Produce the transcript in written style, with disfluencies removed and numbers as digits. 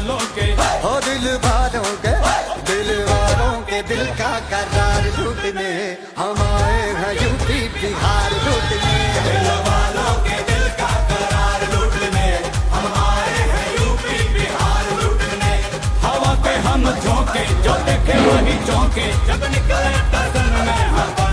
वालों के, हो दिल वालों के दिल का करार लूटने हम आए हैं यूपी बिहार लूटने। दिल वालों के दिल का करार लूटने हम आए हैं यूपी बिहार लूटने। हवा पे हम झोंके, जो देखे वही चौंके, जब निकले टसन में हम